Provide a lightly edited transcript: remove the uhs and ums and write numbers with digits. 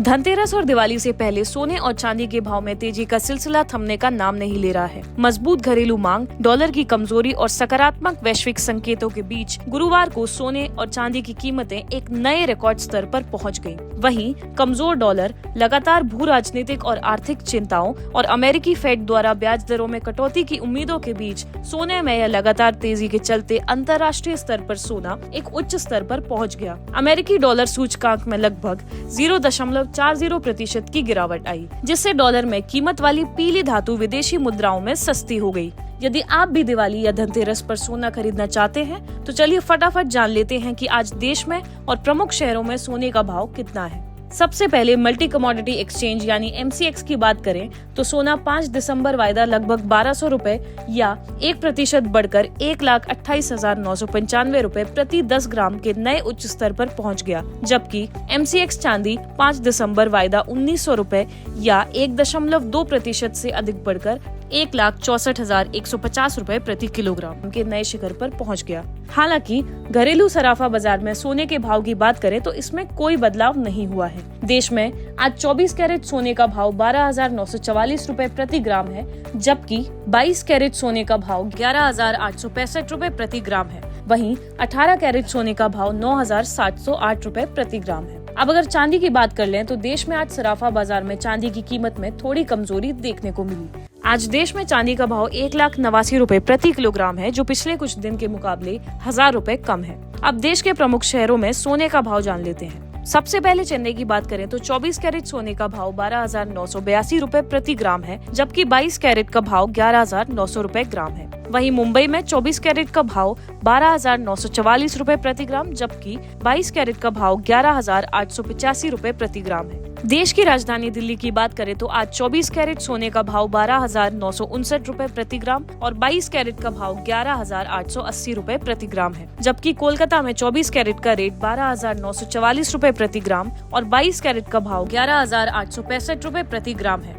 धनतेरस और दिवाली से पहले सोने और चांदी के भाव में तेजी का सिलसिला थमने का नाम नहीं ले रहा है। मजबूत घरेलू मांग, डॉलर की कमजोरी और सकारात्मक वैश्विक संकेतों के बीच गुरुवार को सोने और चांदी की कीमतें एक नए रिकॉर्ड स्तर पर पहुंच गईं। वहीं कमजोर डॉलर, लगातार भू राजनीतिक और आर्थिक चिंताओं और अमेरिकी फेड द्वारा ब्याज दरों में कटौती की उम्मीदों के बीच सोने में लगातार तेजी के चलते अंतर्राष्ट्रीय स्तर पर सोना एक उच्च स्तर पर पहुंच गया। अमेरिकी डॉलर सूचकांक में लगभग 0.40% की गिरावट आई, जिससे डॉलर में कीमत वाली पीली धातु विदेशी मुद्राओं में सस्ती हो गई। यदि आप भी दिवाली या धनतेरस पर सोना खरीदना चाहते हैं तो चलिए फटाफट जान लेते हैं कि आज देश में और प्रमुख शहरों में सोने का भाव कितना है। सबसे पहले मल्टी कमोडिटी एक्सचेंज यानी MCX की बात करें तो सोना 5 दिसंबर वायदा लगभग 1200 रुपए या 1% बढ़कर 1,28,995 रुपए प्रति 10 ग्राम के नए उच्च स्तर पर पहुंच गया, जबकि MCX चांदी 5 दिसंबर वायदा 1900 रुपए या 1.2% से अधिक बढ़कर 1,64,150 रुपए प्रति किलोग्राम के नए शिखर पर पहुंच गया। हालांकि घरेलू सराफा बाजार में सोने के भाव की बात करें तो इसमें कोई बदलाव नहीं हुआ है। देश में आज 24 कैरेट सोने का भाव 12,944 रुपए प्रति ग्राम है, जबकि 22 कैरेट सोने का भाव 11,865 रुपए प्रति ग्राम है। वहीं 18 कैरेट सोने का भाव 9,708 रुपए प्रति ग्राम है। अब अगर चांदी की बात कर लें तो देश में आज सराफा बाजार में चांदी की कीमत में थोड़ी कमजोरी देखने को मिली। आज देश में चांदी का भाव 1,89 रुपए प्रति किलोग्राम है, जो पिछले कुछ दिन के मुकाबले 1,000 रुपए कम है। अब देश के प्रमुख शहरों में सोने का भाव जान लेते हैं। सबसे पहले चेन्नई की बात करें तो 24 कैरेट सोने का भाव 12,982 रुपए प्रति ग्राम है, जबकि 22 कैरेट का भाव 11,900 रुपए ग्राम है। वहीं मुंबई में 24 कैरेट का भाव 12,944 रुपए प्रति ग्राम, जबकि 22 कैरेट का भाव 11,885 रुपए प्रति ग्राम है। देश की राजधानी दिल्ली की बात करें तो आज 24 कैरेट सोने का भाव 12,959 रुपए प्रति ग्राम और 22 कैरेट का भाव 11,880 रुपए प्रति ग्राम है, जबकि कोलकाता में 24 कैरेट का रेट 12,944 रुपए प्रति ग्राम और 22 कैरेट का भाव 11,865 रुपए प्रति ग्राम है।